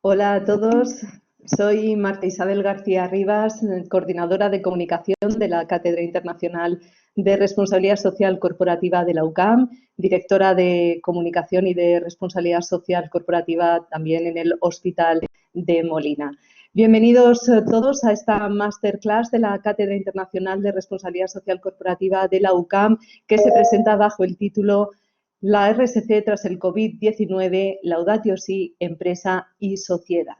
Hola a todos, soy Marta Isabel García Rivas, coordinadora de comunicación de la Cátedra Internacional de Responsabilidad Social Corporativa de la UCAM, directora de comunicación y de responsabilidad social corporativa también en el Hospital de Molina. Bienvenidos todos a esta masterclass de la Cátedra Internacional de Responsabilidad Social Corporativa de la UCAM, que se presenta bajo el título La RSC tras el COVID-19, Laudatio Si, empresa y sociedad.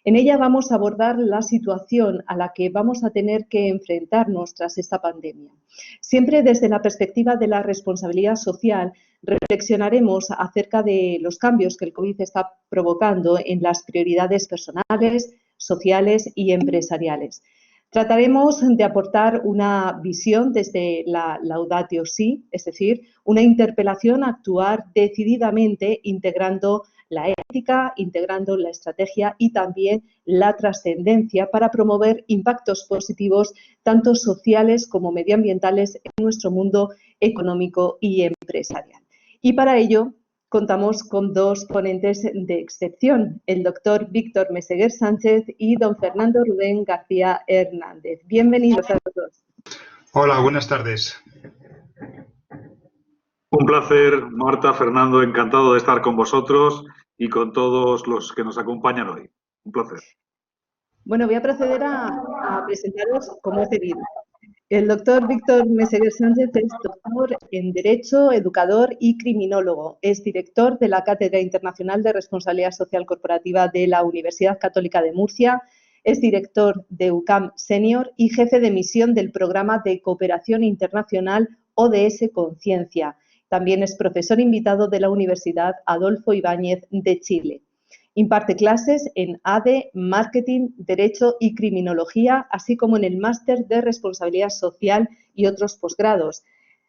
En ella vamos a abordar la situación a la que vamos a tener que enfrentarnos tras esta pandemia. Siempre desde la perspectiva de la responsabilidad social, reflexionaremos acerca de los cambios que el COVID está provocando en las prioridades personales, sociales y empresariales. Trataremos de aportar una visión desde la Laudatio Si, es decir, una interpelación a actuar decididamente integrando la ética, integrando la estrategia y también la trascendencia para promover impactos positivos tanto sociales como medioambientales en nuestro mundo económico y empresarial. Y para ello contamos con dos ponentes de excepción, el doctor Víctor Meseguer Sánchez y don Fernando Rubén García Hernández. Bienvenidos a los dos. Hola, buenas tardes. Un placer, Marta, Fernando, encantado de estar con vosotros y con todos los que nos acompañan hoy. Un placer. Bueno, voy a proceder a presentaros como es debido. El doctor Víctor Meseguer Sánchez es doctor en Derecho, educador y criminólogo. Es director de la Cátedra Internacional de Responsabilidad Social Corporativa de la Universidad Católica de Murcia. Es director de UCAM Senior y jefe de misión del Programa de Cooperación Internacional ODS Conciencia. También es profesor invitado de la Universidad Adolfo Ibáñez de Chile. Imparte clases en ADE, Marketing, Derecho y Criminología, así como en el Máster de Responsabilidad Social y otros posgrados.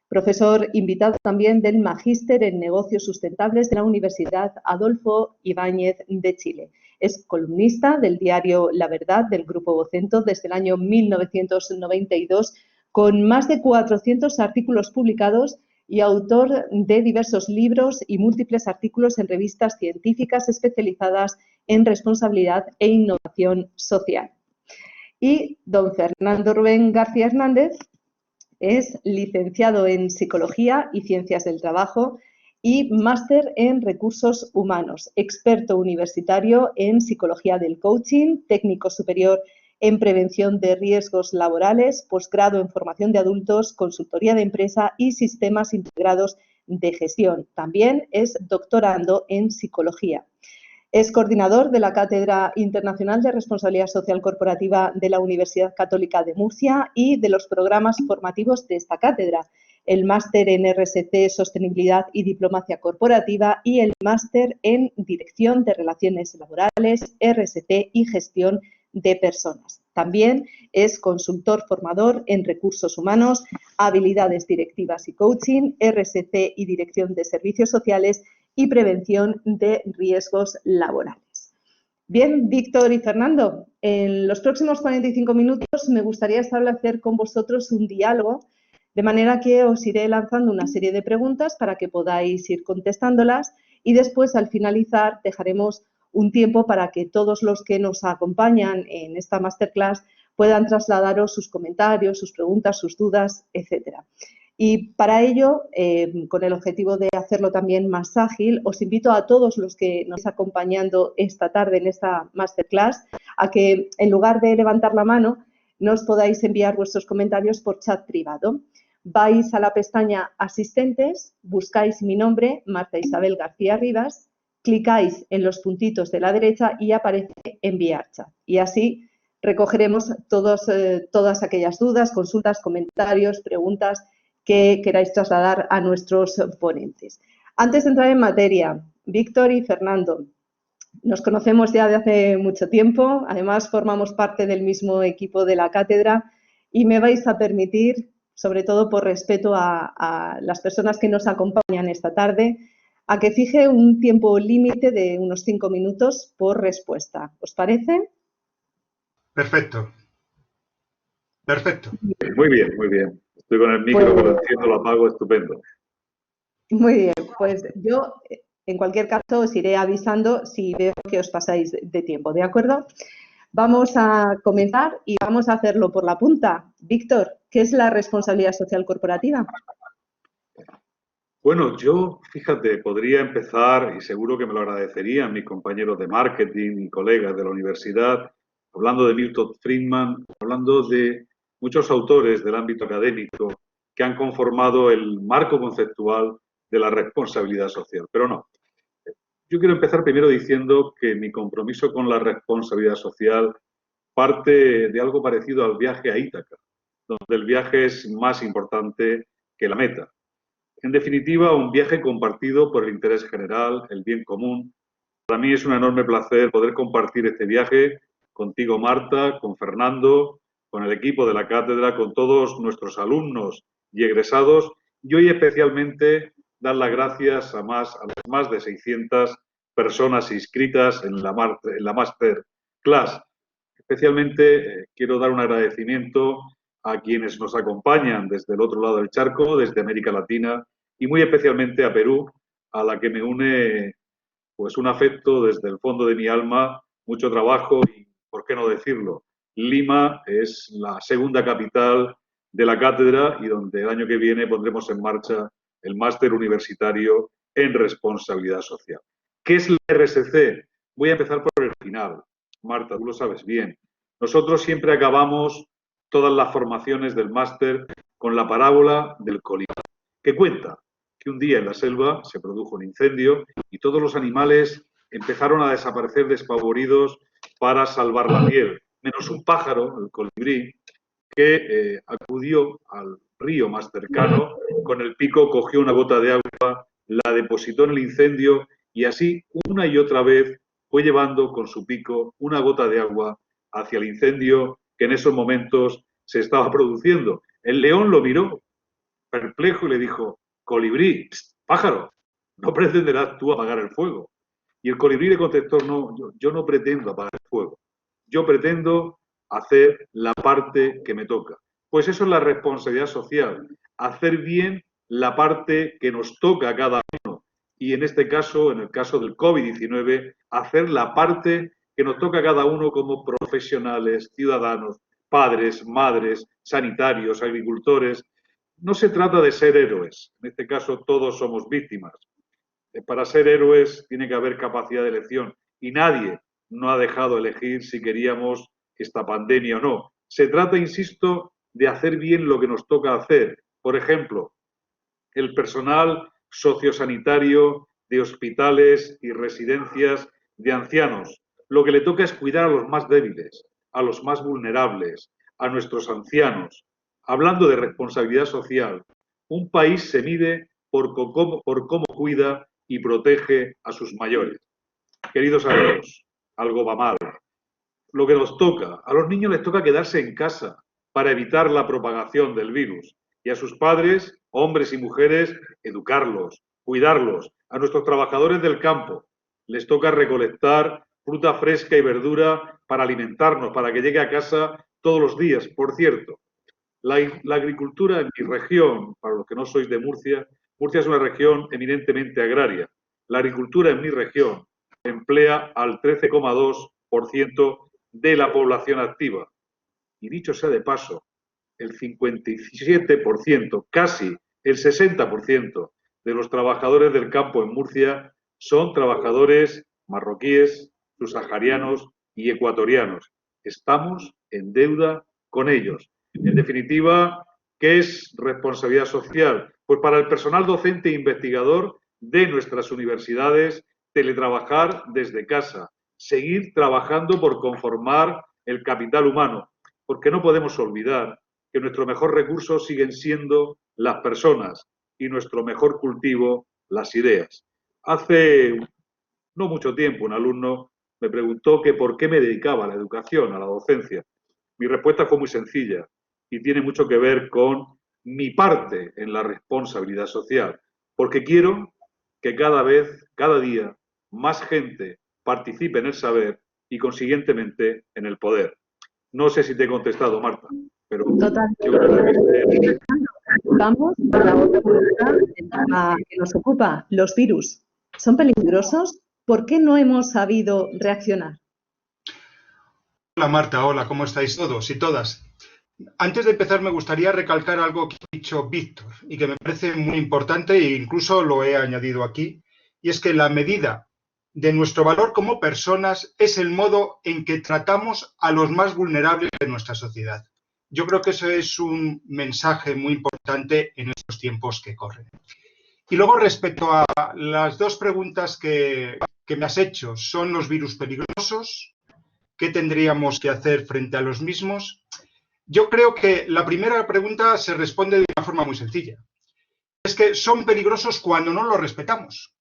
Profesor invitado también del Magíster en Negocios Sustentables de la Universidad Adolfo Ibáñez de Chile. Es columnista del diario La Verdad del Grupo Vocento desde el año 1992, con más de 400 artículos publicados y autor de diversos libros y múltiples artículos en revistas científicas especializadas en responsabilidad e innovación social. Y don Fernando Rubén García Hernández es licenciado en Psicología y Ciencias del Trabajo y máster en Recursos Humanos, experto universitario en Psicología del Coaching, técnico superior en Prevención de Riesgos Laborales, posgrado en Formación de Adultos, Consultoría de Empresa y Sistemas Integrados de Gestión. También es doctorando en Psicología. Es coordinador de la Cátedra Internacional de Responsabilidad Social Corporativa de la Universidad Católica de Murcia y de los programas formativos de esta cátedra, el máster en RSC, Sostenibilidad y Diplomacia Corporativa y el máster en Dirección de Relaciones Laborales, RSC y Gestión de Personas. También es consultor formador en recursos humanos, habilidades directivas y coaching, RSC y Dirección de Servicios Sociales y prevención de riesgos laborales. Bien, Víctor y Fernando, en los próximos 45 minutos me gustaría establecer con vosotros un diálogo, de manera que os iré lanzando una serie de preguntas para que podáis ir contestándolas y después, al finalizar, dejaremos un tiempo para que todos los que nos acompañan en esta masterclass puedan trasladaros sus comentarios, sus preguntas, sus dudas, etcétera. Y para ello, con el objetivo de hacerlo también más ágil, os invito a todos los que nos están acompañando esta tarde en esta masterclass a que, en lugar de levantar la mano, nos podáis enviar vuestros comentarios por chat privado. Vais a la pestaña Asistentes, buscáis mi nombre, Marta Isabel García Rivas, clicáis en los puntitos de la derecha y aparece Enviar chat. Y así recogeremos todas aquellas dudas, consultas, comentarios, preguntas que queráis trasladar a nuestros ponentes. Antes de entrar en materia, Víctor y Fernando, nos conocemos ya de hace mucho tiempo, además formamos parte del mismo equipo de la cátedra y me vais a permitir, sobre todo por respeto a las personas que nos acompañan esta tarde, a que fije un tiempo límite de unos 5 minutos por respuesta. ¿Os parece? Perfecto. Perfecto. Muy bien, muy bien. Estoy con el micro, lo enciendo, lo apago, estupendo. Muy bien, pues yo En cualquier caso, os iré avisando si veo que os pasáis de tiempo, ¿de acuerdo? Vamos a comenzar y vamos a hacerlo por la punta. Víctor, ¿qué es la responsabilidad social corporativa? Bueno, yo, fíjate, podría empezar, y seguro que me lo agradecerían mis compañeros de marketing y colegas de la universidad, hablando de Milton Friedman, hablando de muchos autores del ámbito académico que han conformado el marco conceptual de la responsabilidad social. Pero no. Yo quiero empezar primero diciendo que mi compromiso con la responsabilidad social parte de algo parecido al viaje a Ítaca, donde el viaje es más importante que la meta. En definitiva, un viaje compartido por el interés general, el bien común. Para mí es un enorme placer poder compartir este viaje contigo, Marta, con Fernando, con el equipo de la cátedra, con todos nuestros alumnos y egresados, y hoy especialmente dar las gracias a las más de 600 personas inscritas en la Masterclass. Especialmente quiero dar un agradecimiento a quienes nos acompañan desde el otro lado del charco, desde América Latina, y muy especialmente a Perú, a la que me une pues un afecto desde el fondo de mi alma, mucho trabajo y, ¿por qué no decirlo? Lima es la segunda capital de la cátedra y donde el año que viene pondremos en marcha el máster universitario en responsabilidad social. ¿Qué es la RSC? Voy a empezar por el final. Marta, tú lo sabes bien. Nosotros siempre acabamos todas las formaciones del máster con la parábola del colibrí, que cuenta que un día en la selva se produjo un incendio y todos los animales empezaron a desaparecer despavoridos para salvar la piel, menos un pájaro, el colibrí, que acudió al río más cercano, con el pico cogió una gota de agua, la depositó en el incendio y así una y otra vez fue llevando con su pico una gota de agua hacia el incendio que en esos momentos se estaba produciendo. El león lo miró perplejo y le dijo: colibrí, pájaro, no pretenderás tú apagar el fuego. Y el colibrí le contestó: no, yo no pretendo apagar el fuego, yo pretendo hacer la parte que me toca. Pues eso es la responsabilidad social, hacer bien la parte que nos toca a cada uno. Y en este caso, en el caso del COVID-19, hacer la parte que nos toca a cada uno como profesionales, ciudadanos, padres, madres, sanitarios, agricultores. No se trata de ser héroes, en este caso todos somos víctimas. Para ser héroes tiene que haber capacidad de elección y nadie nos ha dejado elegir si queríamos esta pandemia o no. Se trata, insisto, de hacer bien lo que nos toca hacer. Por ejemplo, el personal sociosanitario de hospitales y residencias de ancianos. Lo que le toca es cuidar a los más débiles, a los más vulnerables, a nuestros ancianos. Hablando de responsabilidad social, un país se mide por cómo cuida y protege a sus mayores. Queridos amigos, algo va mal. Lo que nos toca, a los niños les toca quedarse en casa para evitar la propagación del virus y a sus padres, hombres y mujeres, educarlos, cuidarlos. A nuestros trabajadores del campo les toca recolectar fruta fresca y verdura para alimentarnos, para que llegue a casa todos los días. Por cierto, la agricultura en mi región, para los que no sois de Murcia, Murcia es una región eminentemente agraria. La agricultura en mi región emplea al 13,2% de la población activa. Y dicho sea de paso, el 57%, casi el 60% de los trabajadores del campo en Murcia son trabajadores marroquíes, subsaharianos y ecuatorianos. Estamos en deuda con ellos. En definitiva, ¿qué es responsabilidad social? Pues para el personal docente e investigador de nuestras universidades, teletrabajar desde casa, seguir trabajando por conformar el capital humano, porque no podemos olvidar que nuestro mejor recurso siguen siendo las personas y nuestro mejor cultivo las ideas. Hace no mucho tiempo un alumno me preguntó que por qué me dedicaba a la educación, a la docencia. Mi respuesta fue muy sencilla y tiene mucho que ver con mi parte en la responsabilidad social, porque quiero que cada vez, cada día, más gente participe en el saber y, consiguientemente, en el poder. No sé si te he contestado, Marta, pero Totalmente. Vamos a la otra pregunta que nos ocupa, los virus. ¿Son peligrosos? ¿Por qué no hemos sabido reaccionar? Hola Marta, hola, ¿cómo estáis todos y todas? Antes de empezar me gustaría recalcar algo que ha dicho Víctor y que me parece muy importante e incluso lo he añadido aquí, y es que la medida de nuestro valor como personas es el modo en que tratamos a los más vulnerables de nuestra sociedad. Yo creo que eso es un mensaje muy importante en estos tiempos que corren. Y luego respecto a las dos preguntas que me has hecho, ¿son los virus peligrosos? ¿Qué tendríamos que hacer frente a los mismos? Yo creo que la primera pregunta se responde de una forma muy sencilla. Es que son peligrosos cuando no los respetamos.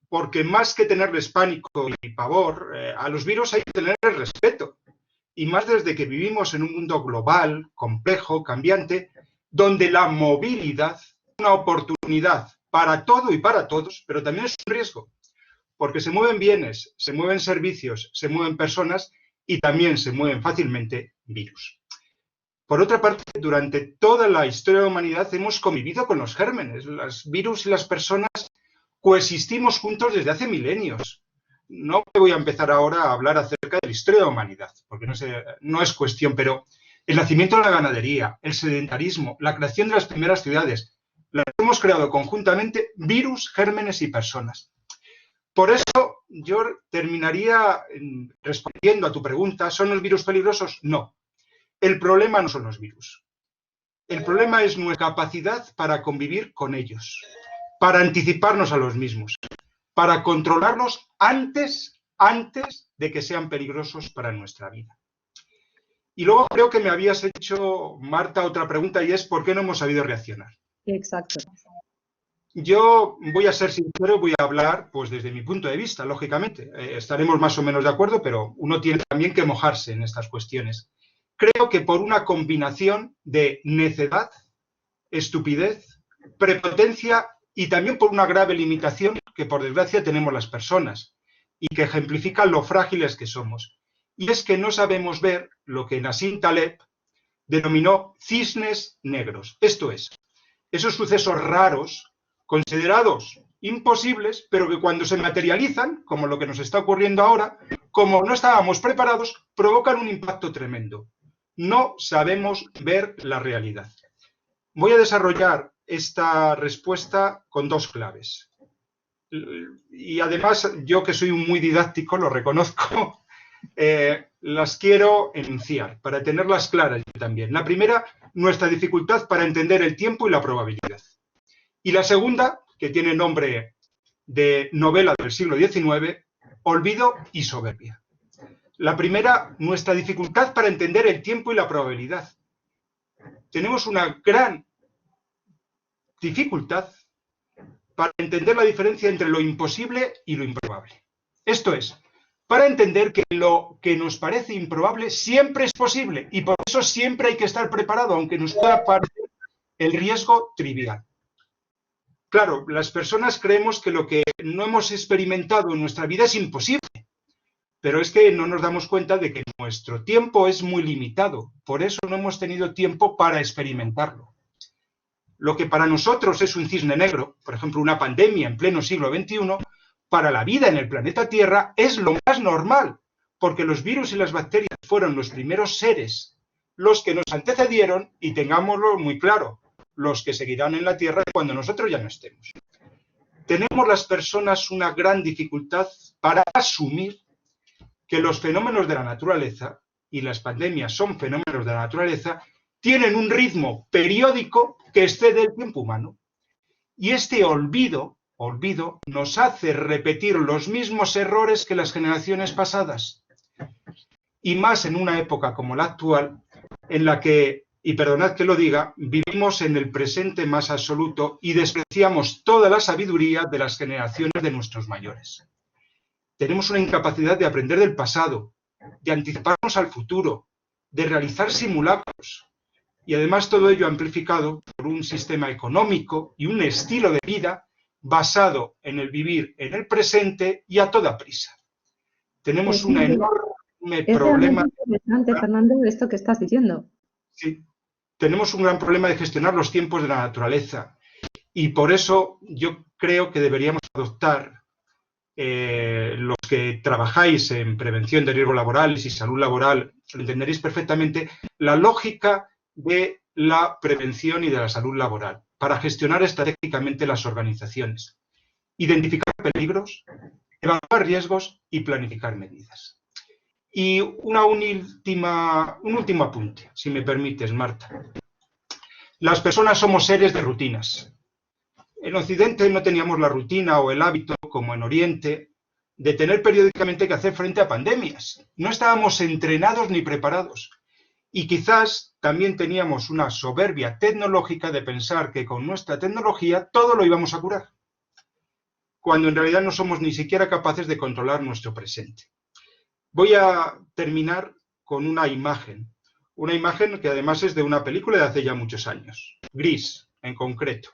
Porque más que tenerles pánico y pavor, a los virus hay que tenerles respeto. Y más desde que vivimos en un mundo global, complejo, cambiante, donde la movilidad es una oportunidad para todo y para todos, pero también es un riesgo. Porque se mueven bienes, se mueven servicios, se mueven personas y también se mueven fácilmente virus. Por otra parte, durante toda la historia de la humanidad hemos convivido con los gérmenes. Los virus y las personas coexistimos juntos desde hace milenios. No voy a empezar ahora a hablar acerca de la historia de la humanidad, porque no es cuestión, pero el nacimiento de la ganadería, el sedentarismo, la creación de las primeras ciudades, las hemos creado conjuntamente virus, gérmenes y personas. Por eso yo terminaría respondiendo a tu pregunta, ¿son los virus peligrosos? No. El problema no son los virus. El problema es nuestra capacidad para convivir con ellos, para anticiparnos a los mismos, para controlarlos antes de que sean peligrosos para nuestra vida. Y luego creo que me habías hecho, Marta, otra pregunta y es ¿por qué no hemos sabido reaccionar? Exacto. Yo voy a ser sincero, voy a hablar pues desde mi punto de vista, lógicamente. Estaremos más o menos de acuerdo, pero uno tiene también que mojarse en estas cuestiones. Creo que por una combinación de necedad, estupidez, prepotencia y también por una grave limitación que por desgracia tenemos las personas y que ejemplifica lo frágiles que somos. Y es que no sabemos ver lo que Nassim Taleb denominó cisnes negros. Esto es, esos sucesos raros, considerados imposibles, pero que cuando se materializan, como lo que nos está ocurriendo ahora, como no estábamos preparados, provocan un impacto tremendo. No sabemos ver la realidad. Voy a desarrollar esta respuesta con dos claves. Y además, yo que soy muy didáctico, lo reconozco, las quiero enunciar para tenerlas claras yo también. La primera, nuestra dificultad para entender el tiempo y la probabilidad. Y la segunda, que tiene nombre de novela del siglo XIX, olvido y soberbia. La primera, nuestra dificultad para entender el tiempo y la probabilidad. Tenemos una gran dificultad para entender la diferencia entre lo imposible y lo improbable. Esto es, para entender que lo que nos parece improbable siempre es posible y por eso siempre hay que estar preparado, aunque nos pueda parecer el riesgo trivial. Claro, las personas creemos que lo que no hemos experimentado en nuestra vida es imposible. Pero es que no nos damos cuenta de que nuestro tiempo es muy limitado. Por eso no hemos tenido tiempo para experimentarlo. Lo que para nosotros es un cisne negro, por ejemplo, una pandemia en pleno siglo XXI, para la vida en el planeta Tierra es lo más normal, porque los virus y las bacterias fueron los primeros seres, los que nos antecedieron, y tengámoslo muy claro, los que seguirán en la Tierra cuando nosotros ya no estemos. Tenemos las personas una gran dificultad para asumir que los fenómenos de la naturaleza, y las pandemias son fenómenos de la naturaleza, tienen un ritmo periódico que excede el tiempo humano. Y este olvido nos hace repetir los mismos errores que las generaciones pasadas. Y más en una época como la actual, en la que, y perdonad que lo diga, vivimos en el presente más absoluto y despreciamos toda la sabiduría de las generaciones de nuestros mayores. Tenemos una incapacidad de aprender del pasado, de anticiparnos al futuro, de realizar simulacros. Y además todo ello amplificado por un sistema económico y un estilo de vida basado en el vivir en el presente y a toda prisa. Tenemos un enorme problema. Es interesante, Fernando, esto que estás diciendo. Sí, tenemos un gran problema de gestionar los tiempos de la naturaleza. Y por eso yo creo que deberíamos adoptar los que trabajáis en prevención de riesgos laborales y salud laboral lo entenderéis perfectamente, la lógica de la prevención y de la salud laboral para gestionar estratégicamente las organizaciones, identificar peligros, evaluar riesgos y planificar medidas. Y un último apunte, si me permites, Marta. Las personas somos seres de rutinas. En Occidente no teníamos la rutina o el hábito, como en Oriente, de tener periódicamente que hacer frente a pandemias. No estábamos entrenados ni preparados. Y quizás también teníamos una soberbia tecnológica de pensar que con nuestra tecnología todo lo íbamos a curar, cuando en realidad no somos ni siquiera capaces de controlar nuestro presente. Voy a terminar con una imagen que además es de una película de hace ya muchos años, Gris, en concreto.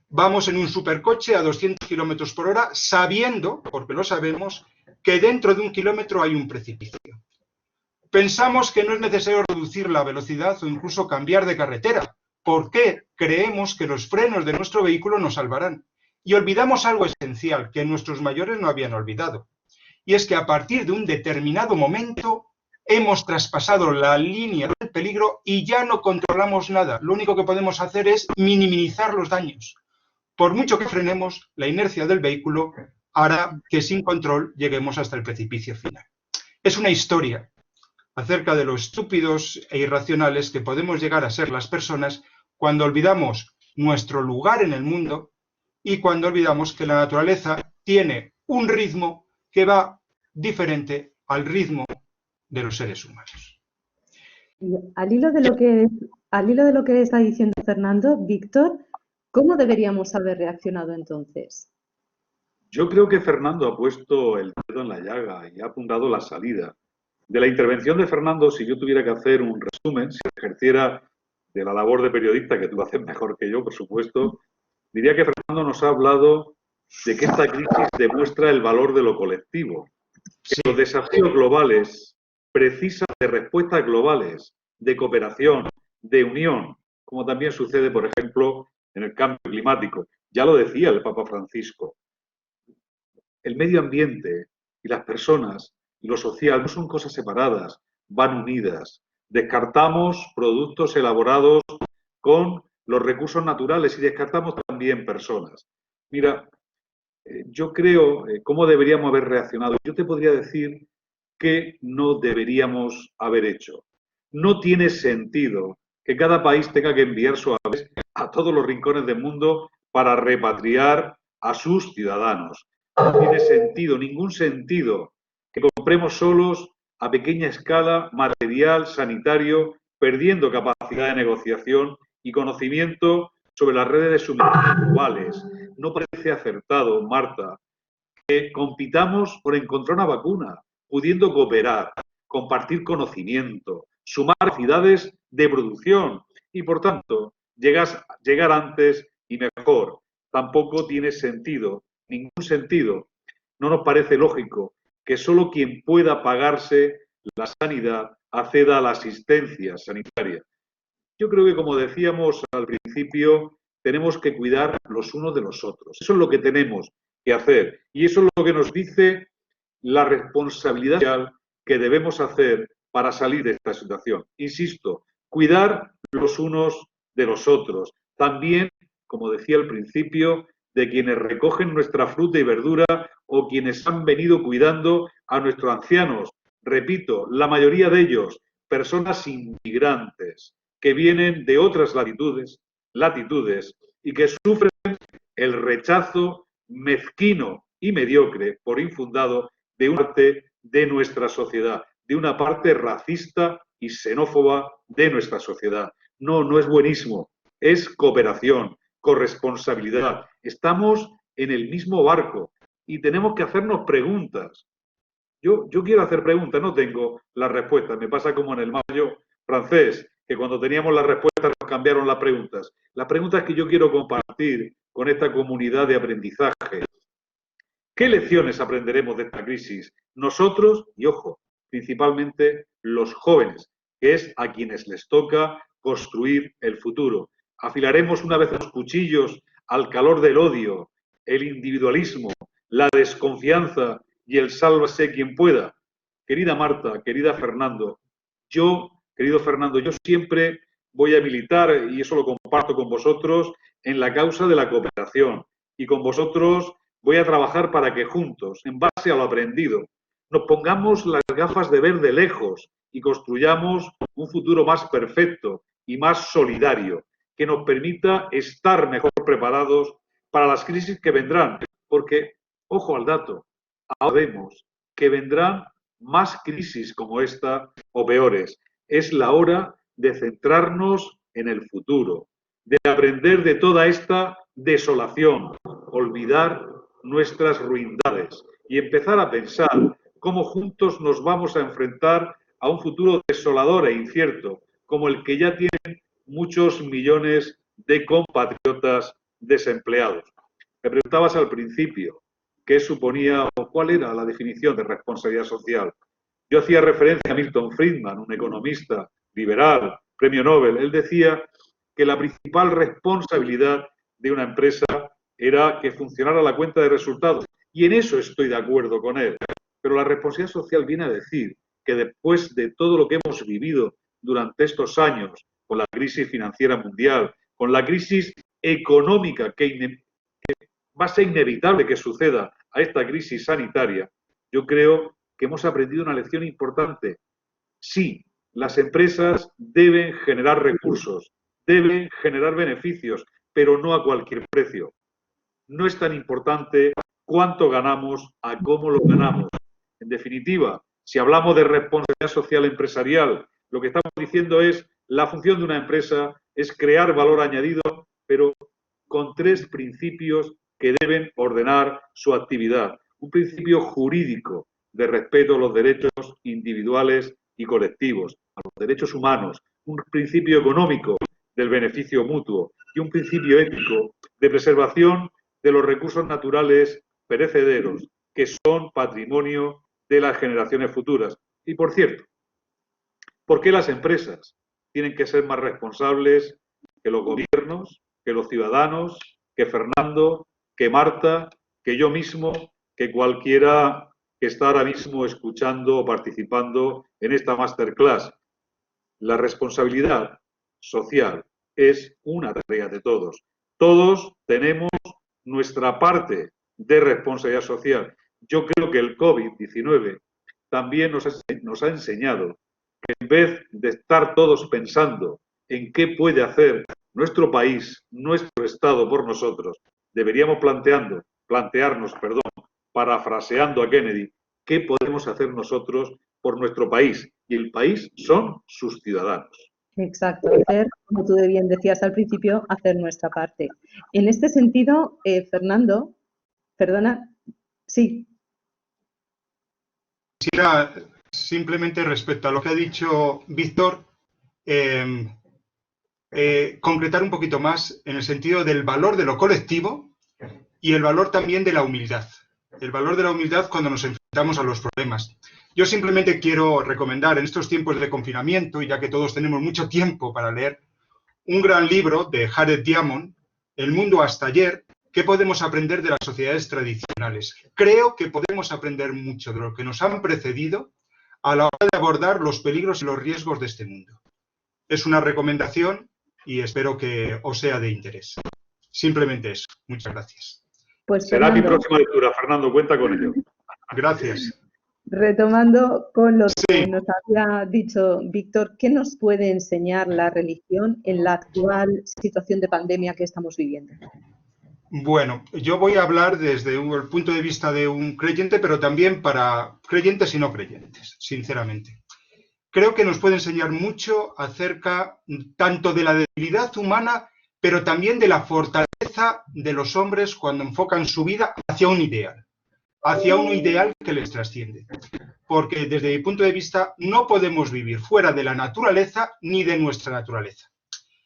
Vamos en un supercoche a 200 kilómetros por hora sabiendo, porque lo sabemos, que dentro de 1 kilómetro hay un precipicio. Pensamos que no es necesario reducir la velocidad o incluso cambiar de carretera, porque creemos que los frenos de nuestro vehículo nos salvarán. Y olvidamos algo esencial que nuestros mayores no habían olvidado. Y es que a partir de un determinado momento hemos traspasado la línea del peligro y ya no controlamos nada. Lo único que podemos hacer es minimizar los daños. Por mucho que frenemos, la inercia del vehículo hará que sin control lleguemos hasta el precipicio final. Es una historia acerca de lo estúpidos e irracionales que podemos llegar a ser las personas cuando olvidamos nuestro lugar en el mundo y cuando olvidamos que la naturaleza tiene un ritmo que va diferente al ritmo de los seres humanos. Al hilo de lo que está diciendo Fernando, Víctor, ¿cómo deberíamos haber reaccionado entonces? Yo creo que Fernando ha puesto el dedo en la llaga y ha apuntado la salida. De la intervención de Fernando, si yo tuviera que hacer un resumen, si ejerciera de la labor de periodista, que tú lo haces mejor que yo, por supuesto, diría que Fernando nos ha hablado de que esta crisis demuestra el valor de lo colectivo, que los desafíos globales precisan de respuestas globales, de cooperación, de unión, como también sucede, por ejemplo, en el cambio climático. Ya lo decía el Papa Francisco. El medio ambiente y las personas y lo social no son cosas separadas, van unidas. Descartamos productos elaborados con los recursos naturales y descartamos también personas. Mira, yo creo cómo deberíamos haber reaccionado. Yo te podría decir que no deberíamos haber hecho. No tiene sentido que cada país tenga que enviar su aves a todos los rincones del mundo para repatriar a sus ciudadanos. No tiene sentido, ningún sentido, que compremos solos a pequeña escala material sanitario, perdiendo capacidad de negociación y conocimiento sobre las redes de suministro globales. No parece acertado, Marta, que compitamos por encontrar una vacuna, pudiendo cooperar, compartir conocimiento, sumar capacidades de producción y, por tanto, llegar antes y mejor. Tampoco tiene sentido, ningún sentido. No nos parece lógico que solo quien pueda pagarse la sanidad acceda a la asistencia sanitaria. Yo creo que, como decíamos al principio, tenemos que cuidar los unos de los otros. Eso es lo que tenemos que hacer y eso es lo que nos dice la responsabilidad social que debemos hacer para salir de esta situación. Insisto, cuidar los unos de los otros. También, como decía al principio, de quienes recogen nuestra fruta y verdura o quienes han venido cuidando a nuestros ancianos. Repito, la mayoría de ellos, personas inmigrantes que vienen de otras latitudes y que sufren el rechazo mezquino y mediocre, por infundado, de una parte de nuestra sociedad, de una parte racista y xenófoba de nuestra sociedad. No, no es buenismo, es cooperación, corresponsabilidad. Estamos en el mismo barco y tenemos que hacernos preguntas. Yo quiero hacer preguntas, no tengo las respuestas. Me pasa como en el mayo francés, que cuando teníamos las respuestas nos cambiaron las preguntas. Las preguntas que yo quiero compartir con esta comunidad de aprendizaje. ¿Qué lecciones aprenderemos de esta crisis? Nosotros, y ojo, principalmente los jóvenes, que es a quienes les toca construir el futuro. Afilaremos una vez los cuchillos al calor del odio, el individualismo, la desconfianza y el sálvase quien pueda. Querida Marta, querido Fernando, yo siempre voy a militar, y eso lo comparto con vosotros, en la causa de la cooperación. Y con vosotros voy a trabajar para que juntos, en base a lo aprendido, nos pongamos las gafas de ver de lejos y construyamos un futuro más perfecto y más solidario, que nos permita estar mejor preparados para las crisis que vendrán. Porque, ojo al dato, ahora vemos que vendrán más crisis como esta o peores. Es la hora de centrarnos en el futuro, de aprender de toda esta desolación, olvidar nuestras ruindades y empezar a pensar cómo juntos nos vamos a enfrentar a un futuro desolador e incierto, como el que ya tienen muchos millones de compatriotas desempleados. Me preguntabas al principio qué suponía o cuál era la definición de responsabilidad social. Yo hacía referencia a Milton Friedman, un economista liberal, premio Nobel. Él decía que la principal responsabilidad de una empresa era que funcionara la cuenta de resultados. Y en eso estoy de acuerdo con él. Pero la responsabilidad social viene a decir que después de todo lo que hemos vivido durante estos años, con la crisis financiera mundial, con la crisis económica que va a ser inevitable que suceda a esta crisis sanitaria, yo creo que hemos aprendido una lección importante. Sí, las empresas deben generar recursos, deben generar beneficios, pero no a cualquier precio. No es tan importante cuánto ganamos a cómo lo ganamos. En definitiva, si hablamos de responsabilidad social empresarial, lo que estamos diciendo es la función de una empresa es crear valor añadido, pero con 3 principios que deben ordenar su actividad. Un principio jurídico de respeto a los derechos individuales y colectivos, a los derechos humanos, un principio económico del beneficio mutuo y un principio ético de preservación de los recursos naturales perecederos, que son patrimonio de las generaciones futuras. Y por cierto, ¿por qué las empresas tienen que ser más responsables que los gobiernos, que los ciudadanos, que Fernando, que Marta, que yo mismo, que cualquiera que está ahora mismo escuchando o participando en esta masterclass? La responsabilidad social es una tarea de todos. Todos tenemos nuestra parte de responsabilidad social. Yo creo que el COVID-19 también nos ha enseñado que en vez de estar todos pensando en qué puede hacer nuestro país, nuestro Estado por nosotros, deberíamos plantearnos, parafraseando a Kennedy, qué podemos hacer nosotros por nuestro país. Y el país son sus ciudadanos. Exacto, hacer, como tú bien decías al principio, hacer nuestra parte. En este sentido, Fernando, perdona, sí. Quisiera simplemente respecto a lo que ha dicho Víctor, concretar un poquito más en el sentido del valor de lo colectivo y el valor también de la humildad. El valor de la humildad cuando nos enfrentamos a los problemas. Yo simplemente quiero recomendar en estos tiempos de confinamiento, y ya que todos tenemos mucho tiempo para leer, un gran libro de Jared Diamond, El mundo hasta ayer, ¿qué podemos aprender de las sociedades tradicionales? Creo que podemos aprender mucho de lo que nos han precedido a la hora de abordar los peligros y los riesgos de este mundo. Es una recomendación y espero que os sea de interés. Simplemente eso. Muchas gracias. Pues, será Fernando, mi próxima lectura, Fernando, cuenta con ello. Gracias. Retomando con lo que nos había dicho Víctor, ¿qué nos puede enseñar la religión en la actual situación de pandemia que estamos viviendo? Bueno, yo voy a hablar desde el punto de vista de un creyente, pero también para creyentes y no creyentes, sinceramente. Creo que nos puede enseñar mucho acerca tanto de la debilidad humana, pero también de la fortaleza de los hombres cuando enfocan su vida hacia un ideal que les trasciende. Porque desde mi punto de vista no podemos vivir fuera de la naturaleza ni de nuestra naturaleza.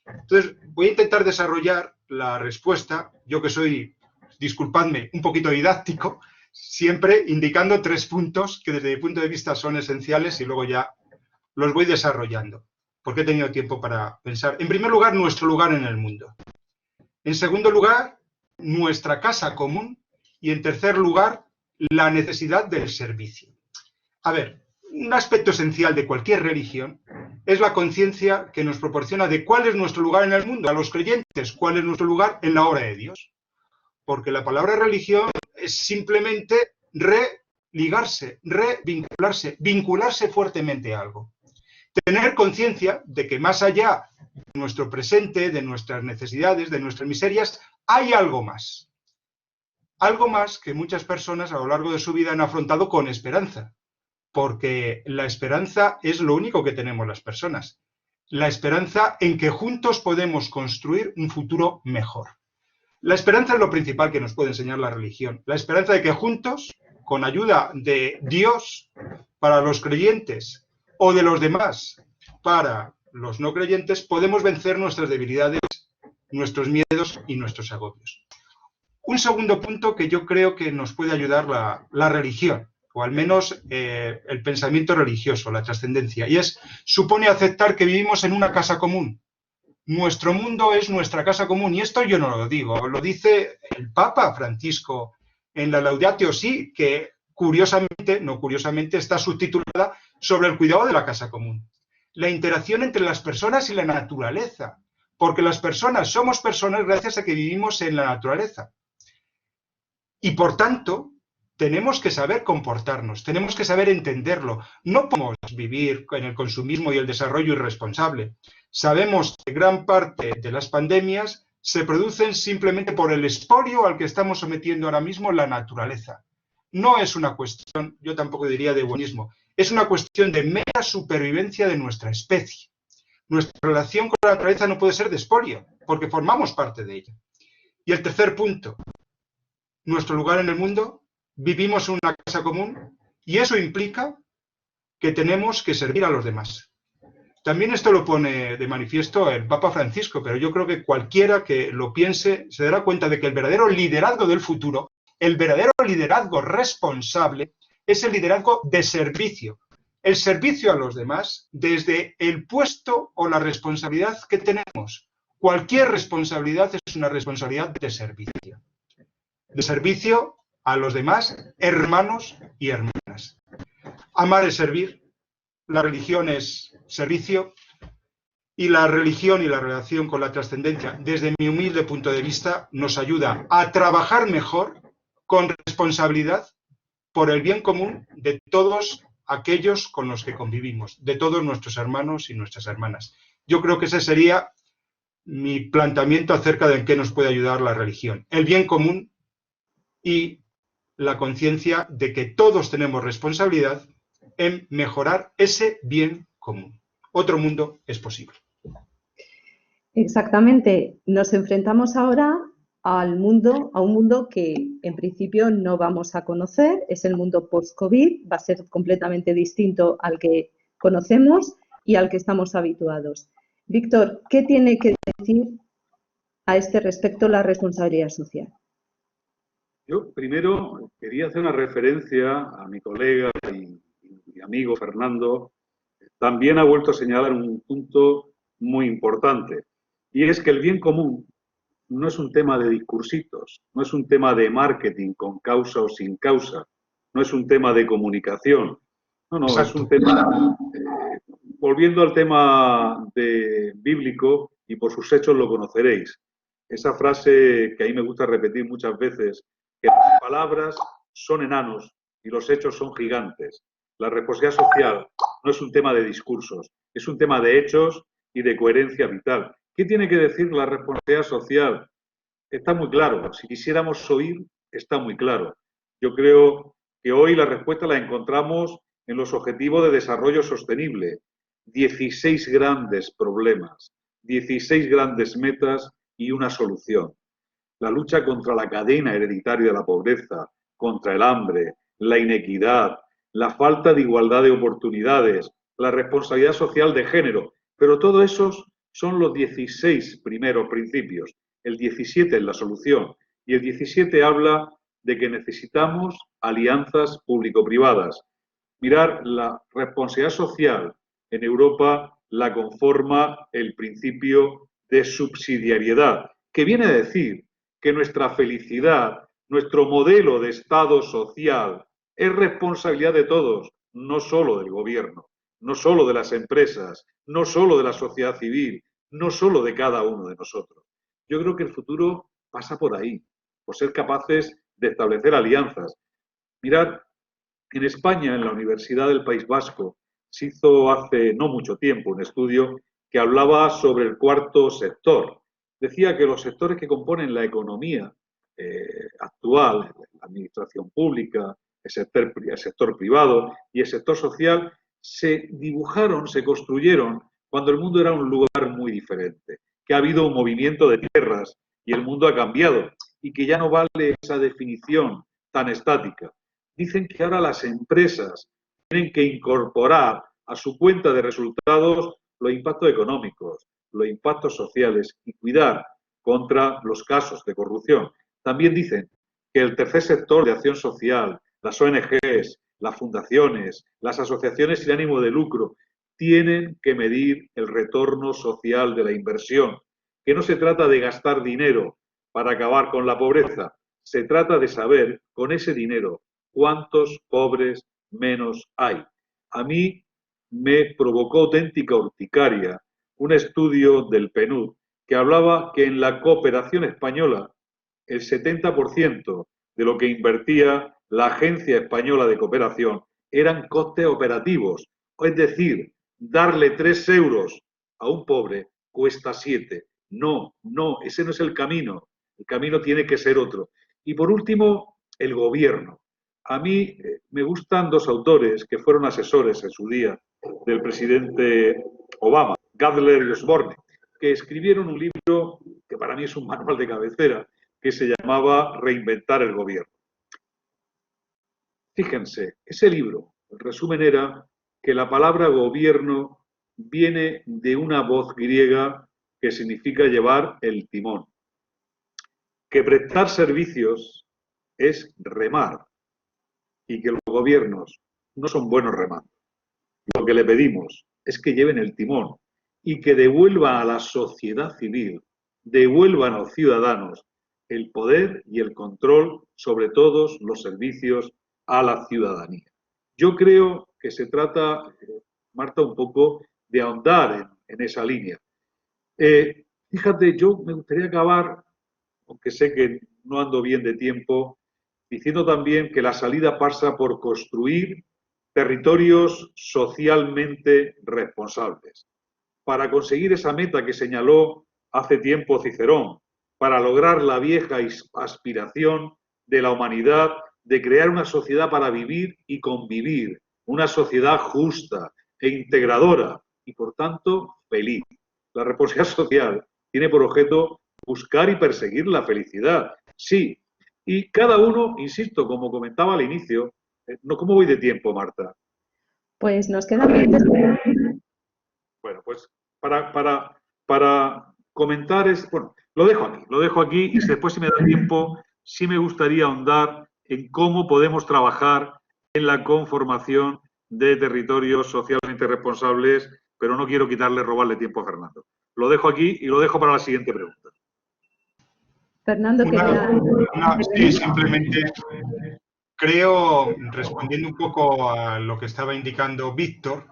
Entonces, voy a intentar desarrollar la respuesta, yo que soy, disculpadme, un poquito didáctico, siempre indicando 3 puntos que desde mi punto de vista son esenciales y luego ya los voy desarrollando, porque he tenido tiempo para pensar. En primer lugar, nuestro lugar en el mundo. En segundo lugar, nuestra casa común. Y en tercer lugar, la necesidad del servicio. A ver, un aspecto esencial de cualquier religión es la conciencia que nos proporciona de cuál es nuestro lugar en el mundo. A los creyentes, cuál es nuestro lugar en la obra de Dios. Porque la palabra religión es simplemente religarse, revincularse, vincularse fuertemente a algo. Tener conciencia de que más allá de nuestro presente, de nuestras necesidades, de nuestras miserias, hay algo más. Algo más que muchas personas a lo largo de su vida han afrontado con esperanza. Porque la esperanza es lo único que tenemos las personas. La esperanza en que juntos podemos construir un futuro mejor. La esperanza es lo principal que nos puede enseñar la religión. La esperanza de que juntos, con ayuda de Dios para los creyentes o de los demás para los no creyentes, podemos vencer nuestras debilidades, nuestros miedos y nuestros agobios. Un segundo punto que yo creo que nos puede ayudar la religión, o al menos el pensamiento religioso, la trascendencia, y supone aceptar que vivimos en una casa común. Nuestro mundo es nuestra casa común, y esto yo no lo digo, lo dice el Papa Francisco en la Laudatio Si, que curiosamente está subtitulada sobre el cuidado de la casa común. La interacción entre las personas y la naturaleza, porque las personas somos personas gracias a que vivimos en la naturaleza. Y por tanto, tenemos que saber comportarnos, tenemos que saber entenderlo. No podemos vivir en el consumismo y el desarrollo irresponsable. Sabemos que gran parte de las pandemias se producen simplemente por el expolio al que estamos sometiendo ahora mismo la naturaleza. No es una cuestión, yo tampoco diría de buenismo, es una cuestión de mera supervivencia de nuestra especie. Nuestra relación con la naturaleza no puede ser de expolio, porque formamos parte de ella. Y el tercer punto, nuestro lugar en el mundo, vivimos en una casa común y eso implica que tenemos que servir a los demás. También esto lo pone de manifiesto el Papa Francisco, pero yo creo que cualquiera que lo piense se dará cuenta de que el verdadero liderazgo del futuro, el verdadero liderazgo responsable, es el liderazgo de servicio. El servicio a los demás desde el puesto o la responsabilidad que tenemos. Cualquier responsabilidad es una responsabilidad de servicio. De servicio a los demás, hermanos y hermanas. Amar es servir, la religión es servicio, y la religión y la relación con la trascendencia, desde mi humilde punto de vista, nos ayuda a trabajar mejor, con responsabilidad, por el bien común de todos aquellos con los que convivimos, de todos nuestros hermanos y nuestras hermanas. Yo creo que ese sería mi planteamiento acerca de en qué nos puede ayudar la religión. El bien común y la conciencia de que todos tenemos responsabilidad en mejorar ese bien común. Otro mundo es posible. Exactamente. Nos enfrentamos ahora a un mundo que en principio no vamos a conocer, es el mundo post-COVID, va a ser completamente distinto al que conocemos y al que estamos habituados. Víctor, ¿qué tiene que decir a este respecto la responsabilidad social? Yo primero quería hacer una referencia a mi colega y amigo Fernando. También ha vuelto a señalar un punto muy importante, y es que el bien común no es un tema de discursitos, no es un tema de marketing con causa o sin causa, no es un tema de comunicación, no, exacto. Es un tema, volviendo al tema bíblico, y por sus hechos lo conoceréis, esa frase que a mí me gusta repetir muchas veces, que las palabras son enanos y los hechos son gigantes. La responsabilidad social no es un tema de discursos, es un tema de hechos y de coherencia vital. ¿Qué tiene que decir la responsabilidad social? Está muy claro. Si quisiéramos oír, está muy claro. Yo creo que hoy la respuesta la encontramos en los Objetivos de Desarrollo Sostenible. 16 grandes problemas, 16 grandes metas y una solución. La lucha contra la cadena hereditaria de la pobreza, contra el hambre, la inequidad, la falta de igualdad de oportunidades, la responsabilidad social de género. Pero todos esos son los 16 primeros principios. El 17 es la solución. Y el 17 habla de que necesitamos alianzas público-privadas. Mirar, la responsabilidad social en Europa la conforma el principio de subsidiariedad, que viene a decir que nuestra felicidad Nuestro modelo de Estado social es responsabilidad de todos, no solo del gobierno, no solo de las empresas, no solo de la sociedad civil, no solo de cada uno de nosotros. Yo creo que el futuro pasa por ahí, por ser capaces de establecer alianzas. Mirad, en España, en la Universidad del País Vasco, se hizo hace no mucho tiempo un estudio que hablaba sobre el cuarto sector. Decía que los sectores que componen la economía actual, la administración pública, el sector privado y el sector social, se dibujaron, se construyeron cuando el mundo era un lugar muy diferente, que ha habido un movimiento de tierras y el mundo ha cambiado y que ya no vale esa definición tan estática. Dicen que ahora las empresas tienen que incorporar a su cuenta de resultados los impactos económicos, los impactos sociales y cuidar contra los casos de corrupción. También dicen que el tercer sector de acción social, las ONGs, las fundaciones, las asociaciones sin ánimo de lucro, tienen que medir el retorno social de la inversión, que no se trata de gastar dinero para acabar con la pobreza, se trata de saber con ese dinero cuántos pobres menos hay. A mí me provocó auténtica urticaria un estudio del PNUD que hablaba que en la cooperación española el 70% de lo que invertía la Agencia Española de Cooperación eran costes operativos, es decir, darle 3 euros a un pobre cuesta 7. No, ese no es el camino tiene que ser otro. Y por último, el gobierno. A mí me gustan dos autores que fueron asesores en su día del presidente Obama, Gardner y Osborne, que escribieron un libro que para mí es un manual de cabecera, que se llamaba Reinventar el gobierno. Fíjense, ese libro, el resumen era que la palabra gobierno viene de una voz griega que significa llevar el timón, que prestar servicios es remar y que los gobiernos no son buenos remando. Lo que le pedimos es que lleven el timón y que devuelvan a la sociedad civil, devuelvan a los ciudadanos el poder y el control sobre todos los servicios a la ciudadanía. Yo creo que se trata, Marta, un poco de ahondar en esa línea. Fíjate, yo me gustaría acabar, aunque sé que no ando bien de tiempo, diciendo también que la salida pasa por construir territorios socialmente responsables. Para conseguir esa meta que señaló hace tiempo Cicerón, para lograr la vieja aspiración de la humanidad de crear una sociedad para vivir y convivir, una sociedad justa e integradora y, por tanto, feliz. La responsabilidad social tiene por objeto buscar y perseguir la felicidad, sí. Y cada uno, insisto, como comentaba al inicio, ¿cómo voy de tiempo, Marta? Pues nos quedan 20 segundos. Bueno, pues para comentar bueno, lo dejo aquí y después, si me da tiempo, sí me gustaría ahondar en cómo podemos trabajar en la conformación de territorios socialmente responsables, pero no quiero robarle tiempo a Fernando. Lo dejo aquí y lo dejo para la siguiente pregunta. Fernando, sí, simplemente creo, respondiendo un poco a lo que estaba indicando Víctor,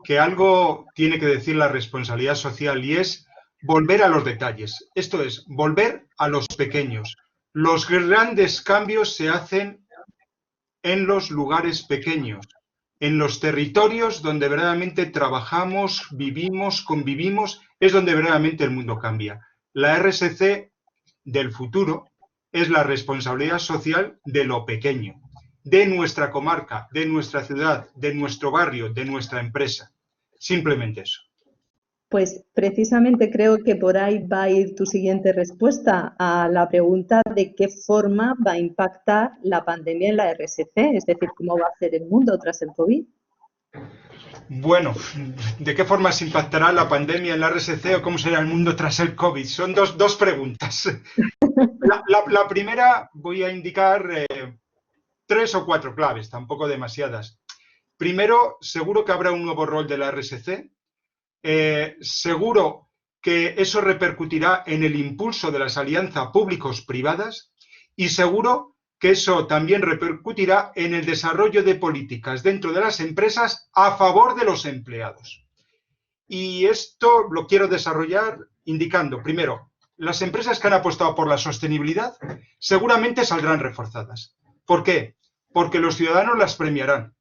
que algo tiene que decir la responsabilidad social y es volver a los detalles. Esto es, volver a los pequeños. Los grandes cambios se hacen en los lugares pequeños, en los territorios donde verdaderamente trabajamos, vivimos, convivimos, es donde verdaderamente el mundo cambia. La RSC del futuro es la responsabilidad social de lo pequeño, de nuestra comarca, de nuestra ciudad, de nuestro barrio, de nuestra empresa. Simplemente eso. Pues precisamente creo que por ahí va a ir tu siguiente respuesta a la pregunta de qué forma va a impactar la pandemia en la RSC, es decir, cómo va a ser el mundo tras el COVID. Bueno, ¿de qué forma se impactará la pandemia en la RSC o cómo será el mundo tras el COVID? Son dos preguntas. La primera voy a indicar 3 o 4 claves, tampoco demasiadas. Primero, seguro que habrá un nuevo rol de la RSC. Seguro que eso repercutirá en el impulso de las alianzas públicos-privadas y seguro que eso también repercutirá en el desarrollo de políticas dentro de las empresas a favor de los empleados. Y esto lo quiero desarrollar indicando, primero, las empresas que han apostado por la sostenibilidad seguramente saldrán reforzadas. ¿Por qué? Porque los ciudadanos las premiarán.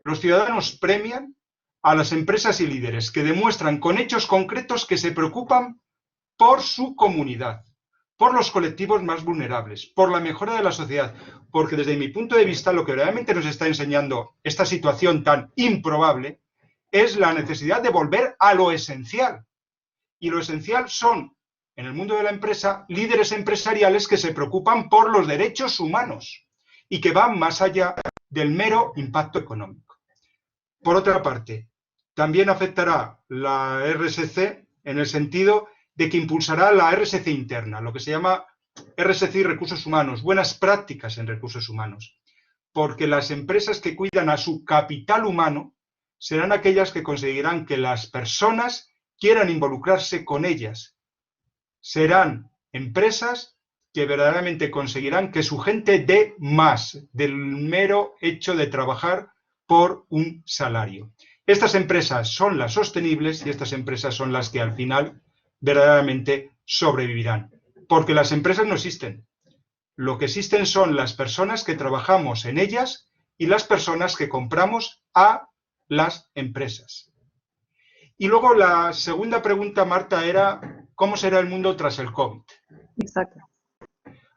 Los ciudadanos premian a las empresas y líderes que demuestran con hechos concretos que se preocupan por su comunidad, por los colectivos más vulnerables, por la mejora de la sociedad, porque desde mi punto de vista lo que realmente nos está enseñando esta situación tan improbable es la necesidad de volver a lo esencial. Y lo esencial son, en el mundo de la empresa, líderes empresariales que se preocupan por los derechos humanos y que van más allá del mero impacto económico. Por otra parte, también afectará la RSC en el sentido de que impulsará la RSC interna, lo que se llama RSC y recursos humanos, buenas prácticas en recursos humanos, porque las empresas que cuidan a su capital humano serán aquellas que conseguirán que las personas quieran involucrarse con ellas. Serán empresas que verdaderamente conseguirán que su gente dé más del mero hecho de trabajar por un salario. Estas empresas son las sostenibles y estas empresas son las que al final verdaderamente sobrevivirán. Porque las empresas no existen. Lo que existen son las personas que trabajamos en ellas y las personas que compramos a las empresas. Y luego la segunda pregunta, Marta, era ¿cómo será el mundo tras el COVID? Exacto.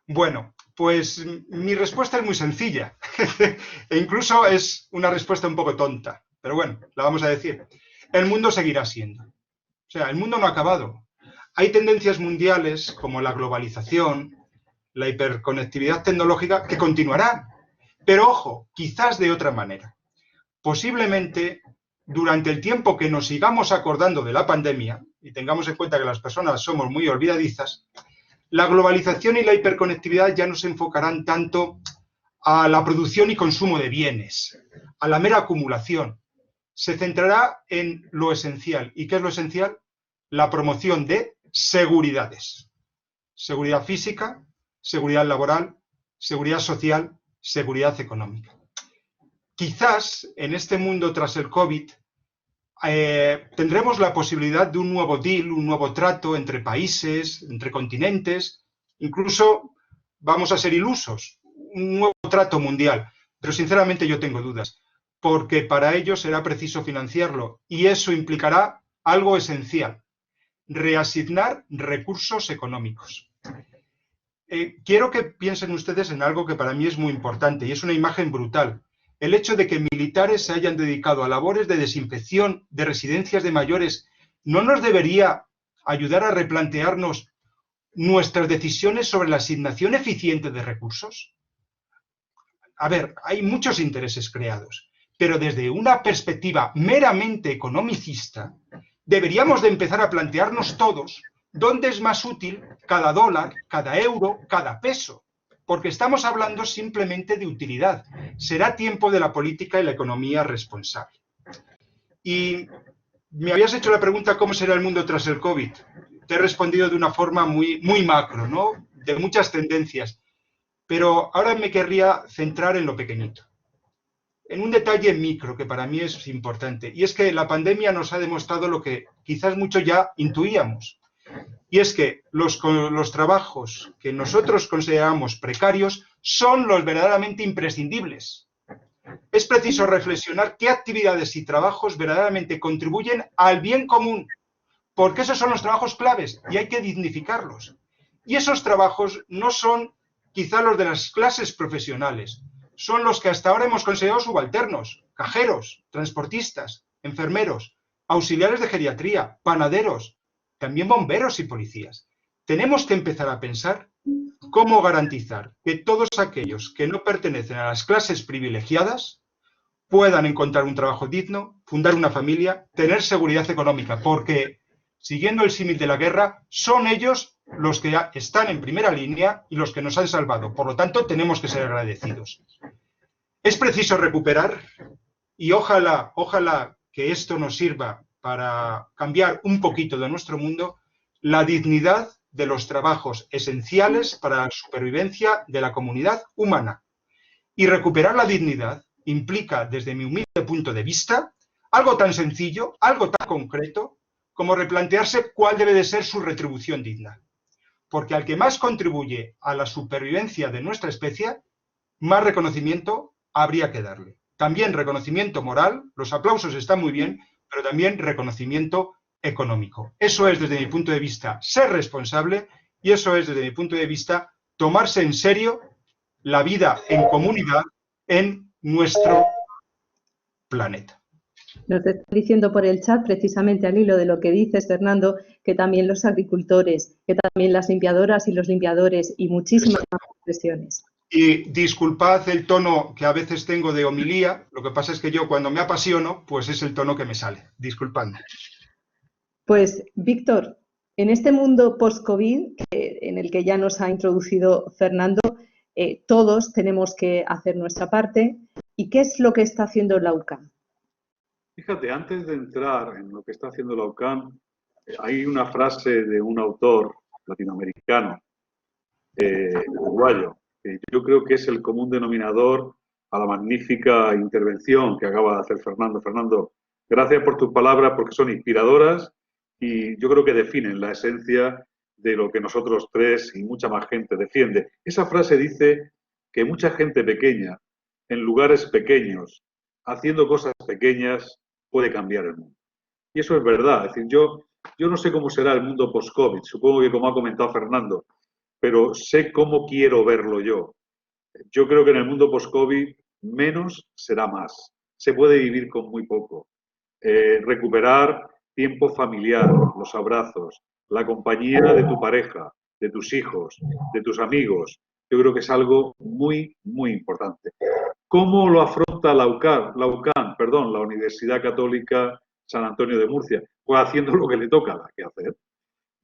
Bueno, pues mi respuesta es muy sencilla e incluso es una respuesta un poco tonta, pero bueno, la vamos a decir. El mundo seguirá siendo. O sea, el mundo no ha acabado. Hay tendencias mundiales como la globalización, la hiperconectividad tecnológica que continuarán, pero ojo, quizás de otra manera. Posiblemente durante el tiempo que nos sigamos acordando de la pandemia, y tengamos en cuenta que las personas somos muy olvidadizas, la globalización y la hiperconectividad ya no se enfocarán tanto a la producción y consumo de bienes, a la mera acumulación. Se centrará en lo esencial. ¿Y qué es lo esencial? La promoción de seguridades. Seguridad física, seguridad laboral, seguridad social, seguridad económica. Quizás en este mundo tras el COVID tendremos la posibilidad de un nuevo deal, un nuevo trato entre países, entre continentes, incluso vamos a ser ilusos, un nuevo trato mundial. Pero sinceramente yo tengo dudas, porque para ello será preciso financiarlo y eso implicará algo esencial, reasignar recursos económicos. Quiero que piensen ustedes en algo que para mí es muy importante y es una imagen brutal. El hecho de que militares se hayan dedicado a labores de desinfección de residencias de mayores no nos debería ayudar a replantearnos nuestras decisiones sobre la asignación eficiente de recursos. A ver, hay muchos intereses creados, pero desde una perspectiva meramente economicista, deberíamos de empezar a plantearnos todos dónde es más útil cada dólar, cada euro, cada peso. Porque estamos hablando simplemente de utilidad. Será tiempo de la política y la economía responsable. Y me habías hecho la pregunta ¿cómo será el mundo tras el COVID? Te he respondido de una forma muy macro, ¿no? De muchas tendencias. Pero ahora me querría centrar en lo pequeñito. En un detalle micro que para mí es importante. Y es que la pandemia nos ha demostrado lo que quizás muchos ya intuíamos. Y es que los trabajos que nosotros consideramos precarios son los verdaderamente imprescindibles. Es preciso reflexionar qué actividades y trabajos verdaderamente contribuyen al bien común, porque esos son los trabajos claves y hay que dignificarlos. Y esos trabajos no son quizá los de las clases profesionales, son los que hasta ahora hemos considerado subalternos, cajeros, transportistas, enfermeros, auxiliares de geriatría, panaderos, también bomberos y policías. Tenemos que empezar a pensar cómo garantizar que todos aquellos que no pertenecen a las clases privilegiadas puedan encontrar un trabajo digno, fundar una familia, tener seguridad económica, porque, siguiendo el símil de la guerra, son ellos los que están en primera línea y los que nos han salvado. Por lo tanto, tenemos que ser agradecidos. Es preciso recuperar y ojalá que esto nos sirva para cambiar un poquito de nuestro mundo, la dignidad de los trabajos esenciales para la supervivencia de la comunidad humana. Y recuperar la dignidad implica, desde mi humilde punto de vista, algo tan sencillo, algo tan concreto, como replantearse cuál debe de ser su retribución digna. Porque al que más contribuye a la supervivencia de nuestra especie, más reconocimiento habría que darle. También reconocimiento moral, los aplausos están muy bien, pero también reconocimiento económico. Eso es, desde mi punto de vista, ser responsable, y eso es, desde mi punto de vista, tomarse en serio la vida en comunidad en nuestro planeta. Nos está diciendo por el chat, precisamente al hilo de lo que dices, Fernando, que también los agricultores, que también las limpiadoras y los limpiadores y muchísimas más profesiones. Y disculpad el tono que a veces tengo de homilía, lo que pasa es que yo cuando me apasiono, pues es el tono que me sale. Disculpadme. Pues, Víctor, en este mundo post-COVID, en el que ya nos ha introducido Fernando, todos tenemos que hacer nuestra parte. ¿Y qué es lo que está haciendo la UCAM? Fíjate, antes de entrar en lo que está haciendo la UCAM, hay una frase de un autor latinoamericano, uruguayo, que yo creo que es el común denominador a la magnífica intervención que acaba de hacer Fernando. Fernando, gracias por tus palabras porque son inspiradoras y yo creo que definen la esencia de lo que nosotros tres y mucha más gente defiende. Esa frase dice que mucha gente pequeña, en lugares pequeños, haciendo cosas pequeñas, puede cambiar el mundo. Y eso es verdad. Es decir, yo no sé cómo será el mundo post-COVID, supongo que como ha comentado Fernando, pero sé cómo quiero verlo yo. Yo creo que en el mundo post-COVID menos será más. Se puede vivir con muy poco. Recuperar tiempo familiar, los abrazos, la compañía de tu pareja, de tus hijos, de tus amigos. Yo creo que es algo muy, muy importante. ¿Cómo lo afronta la UCAM, la Universidad Católica San Antonio de Murcia? Pues haciendo lo que le toca que hacer.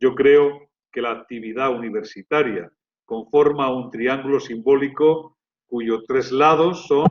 Yo creo que la actividad universitaria conforma un triángulo simbólico cuyos tres lados son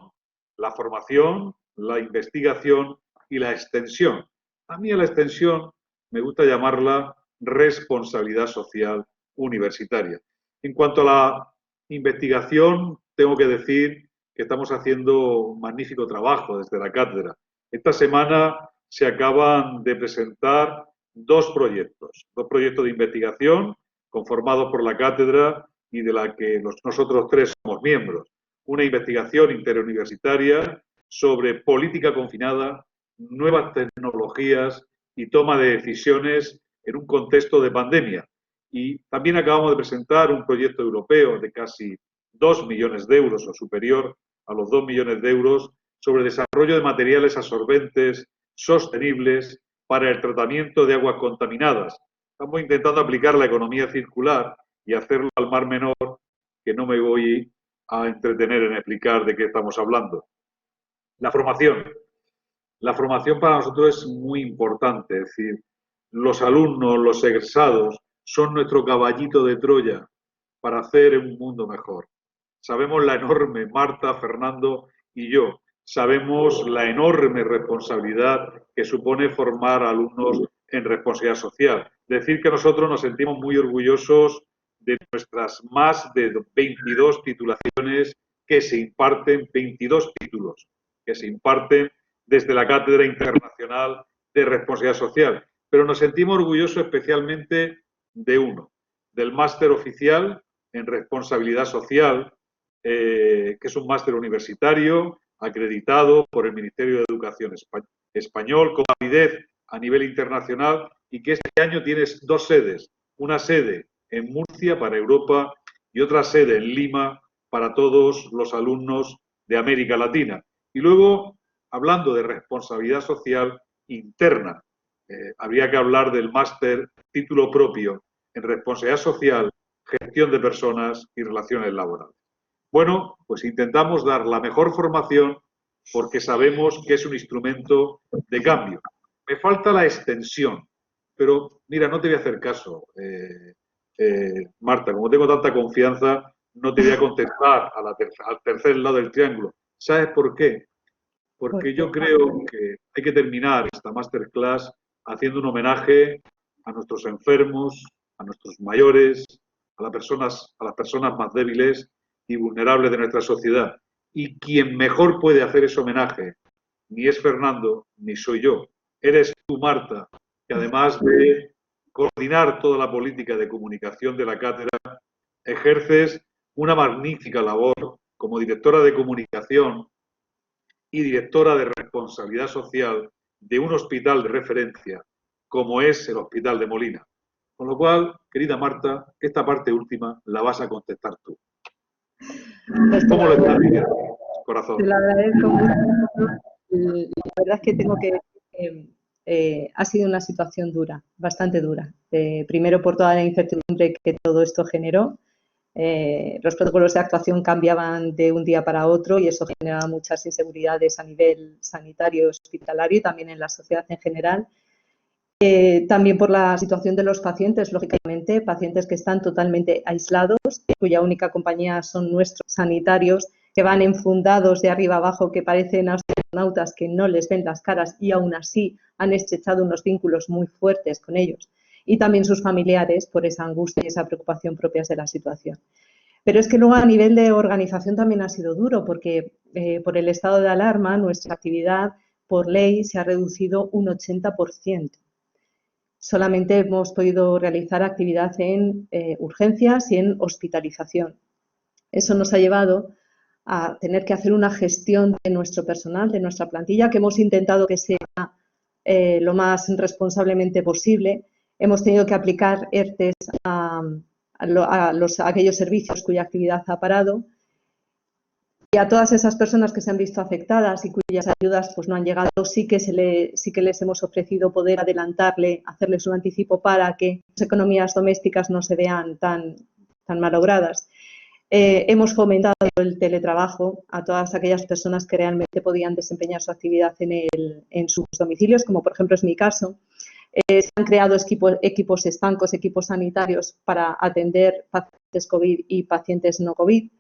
la formación, la investigación y la extensión. A mí a la extensión me gusta llamarla responsabilidad social universitaria. En cuanto a la investigación, tengo que decir que estamos haciendo un magnífico trabajo desde la cátedra. Esta semana se acaban de presentar dos proyectos de investigación conformados por la cátedra y de la que nosotros tres somos miembros. Una investigación interuniversitaria sobre política confinada, nuevas tecnologías y toma de decisiones en un contexto de pandemia. Y también acabamos de presentar un proyecto europeo de casi 2 millones de euros o superior a los 2 millones de euros sobre el desarrollo de materiales absorbentes sostenibles para el tratamiento de aguas contaminadas. Estamos intentando aplicar la economía circular y hacerlo al mar menor, que no me voy a entretener en explicar de qué estamos hablando. La formación. La formación para nosotros es muy importante, es decir, los alumnos, los egresados, son nuestro caballito de Troya para hacer un mundo mejor. Sabemos la enorme, Marta, Fernando y yo, sabemos la enorme responsabilidad que supone formar alumnos en responsabilidad social. Decir que nosotros nos sentimos muy orgullosos de nuestras más de 22 titulaciones que se imparten, 22 títulos que se imparten desde la Cátedra Internacional de Responsabilidad Social. Pero nos sentimos orgullosos especialmente de uno, del máster oficial en responsabilidad social, que es un máster universitario acreditado por el Ministerio de Educación español con validez a nivel internacional y que este año tiene dos sedes, una sede en Murcia para Europa y otra sede en Lima para todos los alumnos de América Latina. Y luego, hablando de responsabilidad social interna, habría que hablar del máster título propio en responsabilidad social, gestión de personas y relaciones laborales. Bueno, pues intentamos dar la mejor formación porque sabemos que es un instrumento de cambio. Me falta la extensión, pero mira, no te voy a hacer caso, Marta, como tengo tanta confianza, no te voy a contestar al tercer lado del triángulo. ¿Sabes por qué? Porque yo creo que hay que terminar esta masterclass haciendo un homenaje a nuestros enfermos, a nuestros mayores, a las personas más débiles y vulnerables de nuestra sociedad. Y quien mejor puede hacer ese homenaje ni es Fernando, ni soy yo. Eres tú, Marta, que además de coordinar toda la política de comunicación de la cátedra, ejerces una magnífica labor como directora de comunicación y directora de responsabilidad social de un hospital de referencia, como es el Hospital de Molina. Con lo cual, querida Marta, esta parte última la vas a contestar tú. ¿Cómo lo estás viviendo, corazón? Te lo agradezco mucho. La verdad es que tengo que decir que ha sido una situación dura, bastante dura. Primero por toda la incertidumbre que todo esto generó. Los protocolos de actuación cambiaban de un día para otro y eso generaba muchas inseguridades a nivel sanitario, hospitalario y también en la sociedad en general. También por la situación de los pacientes, lógicamente, pacientes que están totalmente aislados, cuya única compañía son nuestros sanitarios, que van enfundados de arriba abajo, que parecen astronautas que no les ven las caras y aún así han estrechado unos vínculos muy fuertes con ellos. Y también sus familiares por esa angustia y esa preocupación propias de la situación. Pero es que luego a nivel de organización también ha sido duro porque por el estado de alarma nuestra actividad por ley se ha reducido un 80%. Solamente hemos podido realizar actividad en urgencias y en hospitalización. Eso nos ha llevado a tener que hacer una gestión de nuestro personal, de nuestra plantilla, que hemos intentado que sea lo más responsablemente posible. Hemos tenido que aplicar ERTEs a aquellos servicios cuya actividad ha parado. Y a todas esas personas que se han visto afectadas y cuyas ayudas pues, no han llegado, sí que les hemos ofrecido poder hacerles un anticipo para que las economías domésticas no se vean tan malogradas. Hemos fomentado el teletrabajo a todas aquellas personas que realmente podían desempeñar su actividad en sus domicilios, como por ejemplo es mi caso. Se han creado equipos estancos, equipos sanitarios para atender pacientes COVID y pacientes no COVID,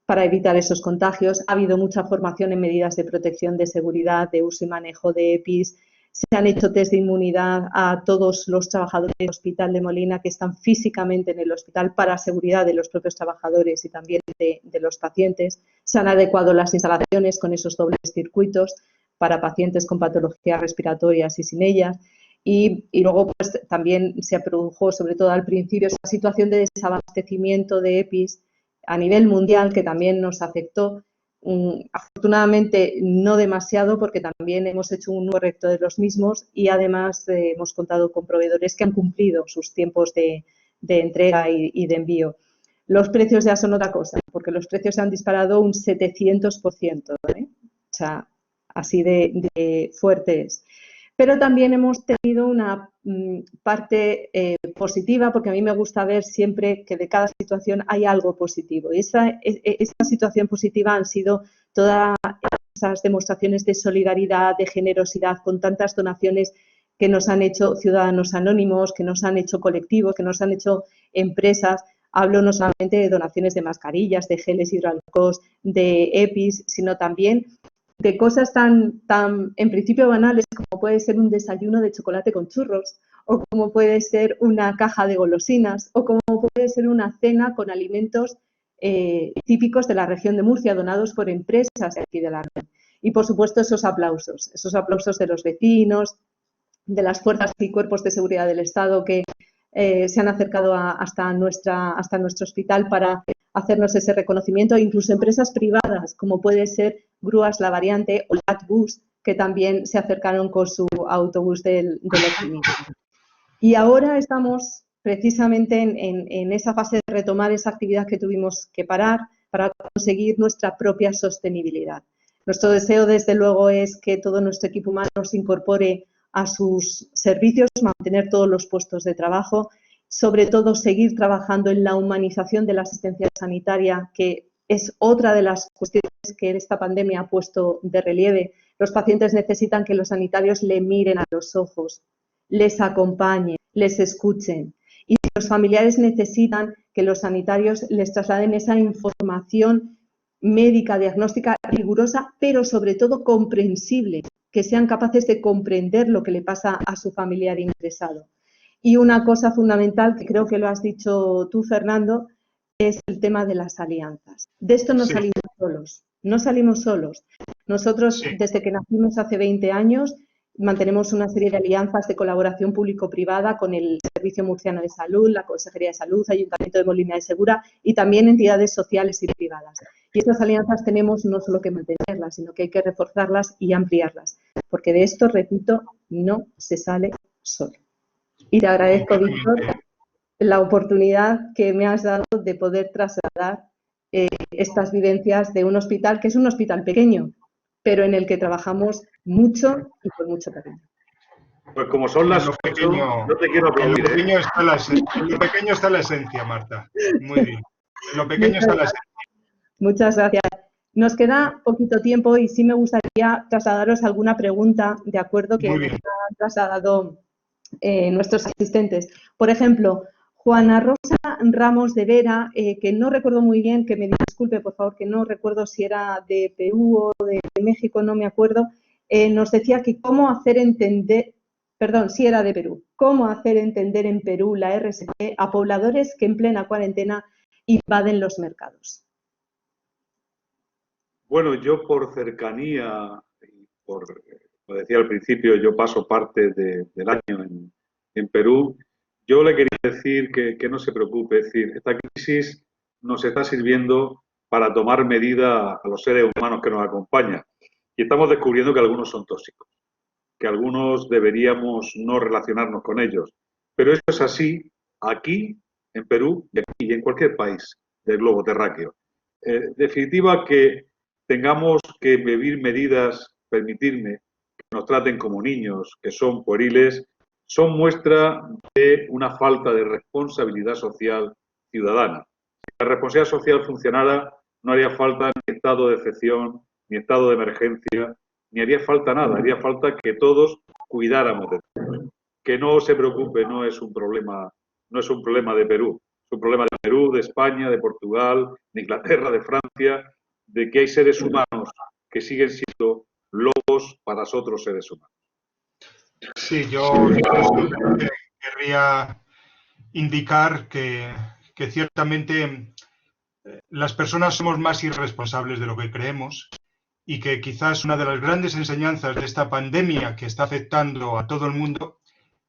para evitar esos contagios. Ha habido mucha formación en medidas de protección, de seguridad, de uso y manejo de EPIs. Se han hecho test de inmunidad a todos los trabajadores del Hospital de Molina que están físicamente en el hospital para seguridad de los propios trabajadores y también de los pacientes. Se han adecuado las instalaciones con esos dobles circuitos para pacientes con patologías respiratorias y sin ellas. Y luego pues, también se produjo, sobre todo al principio, esa situación de desabastecimiento de EPIs a nivel mundial que también nos afectó. Afortunadamente no demasiado porque también hemos hecho un nuevo reto de los mismos y además hemos contado con proveedores que han cumplido sus tiempos de entrega y de envío. Los precios ya son otra cosa porque los precios se han disparado un 700%, ¿eh? O sea, así de fuertes. Pero también hemos tenido una parte positiva, porque a mí me gusta ver siempre que de cada situación hay algo positivo. Y esa situación positiva han sido todas esas demostraciones de solidaridad, de generosidad, con tantas donaciones que nos han hecho ciudadanos anónimos, que nos han hecho colectivos, que nos han hecho empresas. Hablo no solamente de donaciones de mascarillas, de geles hidroalcohólicos, de EPIs, sino también de cosas tan en principio banales como puede ser un desayuno de chocolate con churros o como puede ser una caja de golosinas o como puede ser una cena con alimentos típicos de la región de Murcia donados por empresas de aquí de la región. Y por supuesto esos aplausos de los vecinos, de las fuerzas y cuerpos de seguridad del Estado que se han acercado hasta nuestro hospital para hacernos ese reconocimiento, incluso empresas privadas como puede ser Grúas La Variante o Latbus, que también se acercaron con su autobús del optimismo. Y ahora estamos precisamente en esa fase de retomar esa actividad que tuvimos que parar para conseguir nuestra propia sostenibilidad. Nuestro deseo, desde luego, es que todo nuestro equipo humano se incorpore a sus servicios, mantener todos los puestos de trabajo, sobre todo seguir trabajando en la humanización de la asistencia sanitaria, que es otra de las cuestiones que esta pandemia ha puesto de relieve. Los pacientes necesitan que los sanitarios le miren a los ojos, les acompañen, les escuchen. Y los familiares necesitan que los sanitarios les trasladen esa información médica, diagnóstica rigurosa, pero sobre todo comprensible, que sean capaces de comprender lo que le pasa a su familiar ingresado. Y una cosa fundamental, que creo que lo has dicho tú, Fernando, es el tema de las alianzas. De esto no salimos solos, no salimos solos. Nosotros, desde que nacimos hace 20 años, mantenemos una serie de alianzas de colaboración público-privada con el Servicio Murciano de Salud, la Consejería de Salud, Ayuntamiento de Molina de Segura y también entidades sociales y privadas. Y estas alianzas tenemos no solo que mantenerlas, sino que hay que reforzarlas y ampliarlas, porque de esto, repito, no se sale solo. Y te agradezco, Víctor, la oportunidad que me has dado de poder trasladar estas vivencias de un hospital que es un hospital pequeño, pero en el que trabajamos mucho y con mucho cariño. Pues como son las 8, yo te quiero aplaudir. En lo pequeño está la esencia, Marta. Muy bien. En lo pequeño está la esencia. Muchas gracias. Nos queda poquito tiempo y sí me gustaría trasladaros alguna pregunta, de acuerdo, que nos han trasladado nuestros asistentes. Por ejemplo, Juana Rosa Ramos de Vera, que no recuerdo muy bien, que me disculpe, por favor, que no recuerdo si era de Perú o de México, no me acuerdo, nos decía que cómo hacer entender, perdón, sí era de Perú, cómo hacer entender en Perú la RST a pobladores que en plena cuarentena invaden los mercados. Bueno, yo por cercanía, como decía al principio, yo paso parte del año en Perú. Yo le quería decir que no se preocupe, es decir, esta crisis nos está sirviendo para tomar medida a los seres humanos que nos acompañan. Y estamos descubriendo que algunos son tóxicos, que algunos deberíamos no relacionarnos con ellos. Pero eso es así aquí, en Perú, y en cualquier país del globo terráqueo. En definitiva, que tengamos que vivir medidas, permitirme, que nos traten como niños, que son pueriles, son muestra de una falta de responsabilidad social ciudadana. Si la responsabilidad social funcionara, no haría falta ni estado de excepción, ni estado de emergencia, ni haría falta nada. Haría falta que todos cuidáramos de ellos. Que no se preocupe, no es un problema de Perú. Es un problema de Perú, de España, de Portugal, de Inglaterra, de Francia, de que hay seres humanos que siguen siendo lobos para otros seres humanos. Sí, yo simplemente querría indicar que ciertamente las personas somos más irresponsables de lo que creemos y que quizás una de las grandes enseñanzas de esta pandemia que está afectando a todo el mundo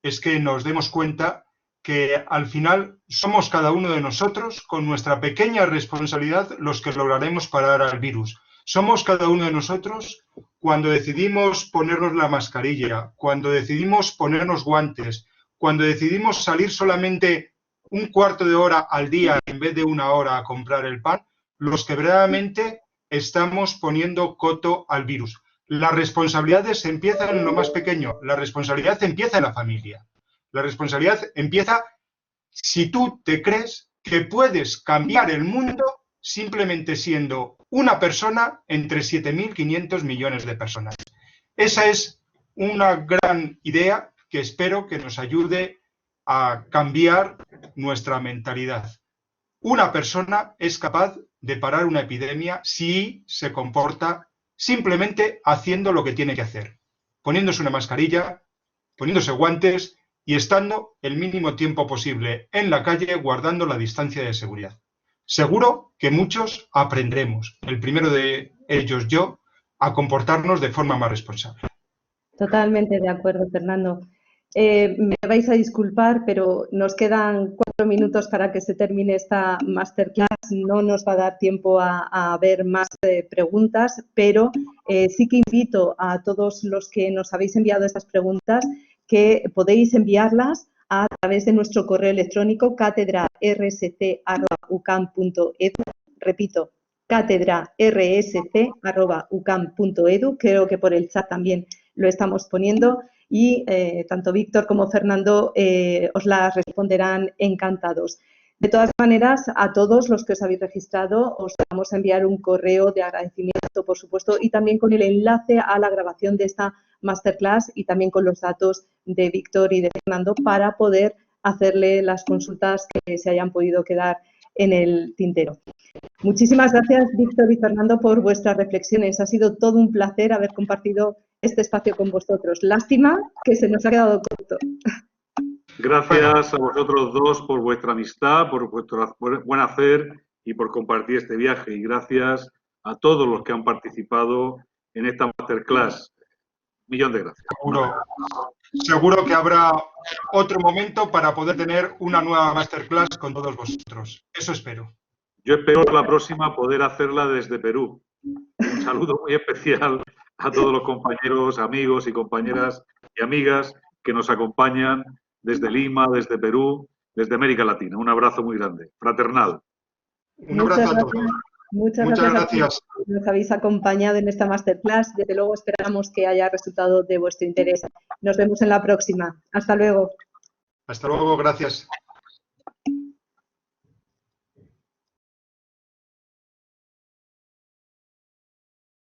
es que nos demos cuenta que al final somos cada uno de nosotros, con nuestra pequeña responsabilidad, los que lograremos parar al virus. Somos cada uno de nosotros cuando decidimos ponernos la mascarilla, cuando decidimos ponernos guantes, cuando decidimos salir solamente un cuarto de hora al día en vez de una hora a comprar el pan, los que verdaderamente estamos poniendo coto al virus. Las responsabilidades empiezan en lo más pequeño, la responsabilidad empieza en la familia. La responsabilidad empieza si tú te crees que puedes cambiar el mundo simplemente siendo una persona entre 7.500 millones de personas. Esa es una gran idea que espero que nos ayude a cambiar nuestra mentalidad. Una persona es capaz de parar una epidemia si se comporta simplemente haciendo lo que tiene que hacer, poniéndose una mascarilla, poniéndose guantes y estando el mínimo tiempo posible en la calle guardando la distancia de seguridad. Seguro que muchos aprenderemos, el primero de ellos yo, a comportarnos de forma más responsable. Totalmente de acuerdo, Fernando. Me vais a disculpar, pero nos quedan 4 minutos para que se termine esta masterclass. No nos va a dar tiempo a ver más preguntas, pero sí que invito a todos los que nos habéis enviado estas preguntas que podéis enviarlas a través de nuestro correo electrónico catedrarsc@ucam.edu. Repito, catedrarsc@ucam.edu. Creo que por el chat también lo estamos poniendo y tanto Víctor como Fernando os las responderán encantados. De todas maneras, a todos los que os habéis registrado os vamos a enviar un correo de agradecimiento, por supuesto, y también con el enlace a la grabación de esta masterclass y también con los datos de Víctor y de Fernando para poder hacerle las consultas que se hayan podido quedar en el tintero. Muchísimas gracias, Víctor y Fernando, por vuestras reflexiones. Ha sido todo un placer haber compartido este espacio con vosotros. Lástima que se nos ha quedado corto. Gracias a vosotros dos por vuestra amistad, por vuestro buen hacer y por compartir este viaje. Y gracias a todos los que han participado en esta masterclass. Millón de gracias. Seguro que habrá otro momento para poder tener una nueva masterclass con todos vosotros. Eso espero. Yo espero la próxima poder hacerla desde Perú. Un saludo muy especial a todos los compañeros, amigos y compañeras y amigas que nos acompañan desde Lima, desde Perú, desde América Latina. Un abrazo muy grande, fraternal. Un abrazo a todos. Muchas gracias a todos. Nos habéis acompañado en esta masterclass. Desde luego esperamos que haya resultado de vuestro interés. Nos vemos en la próxima. Hasta luego. Hasta luego, gracias.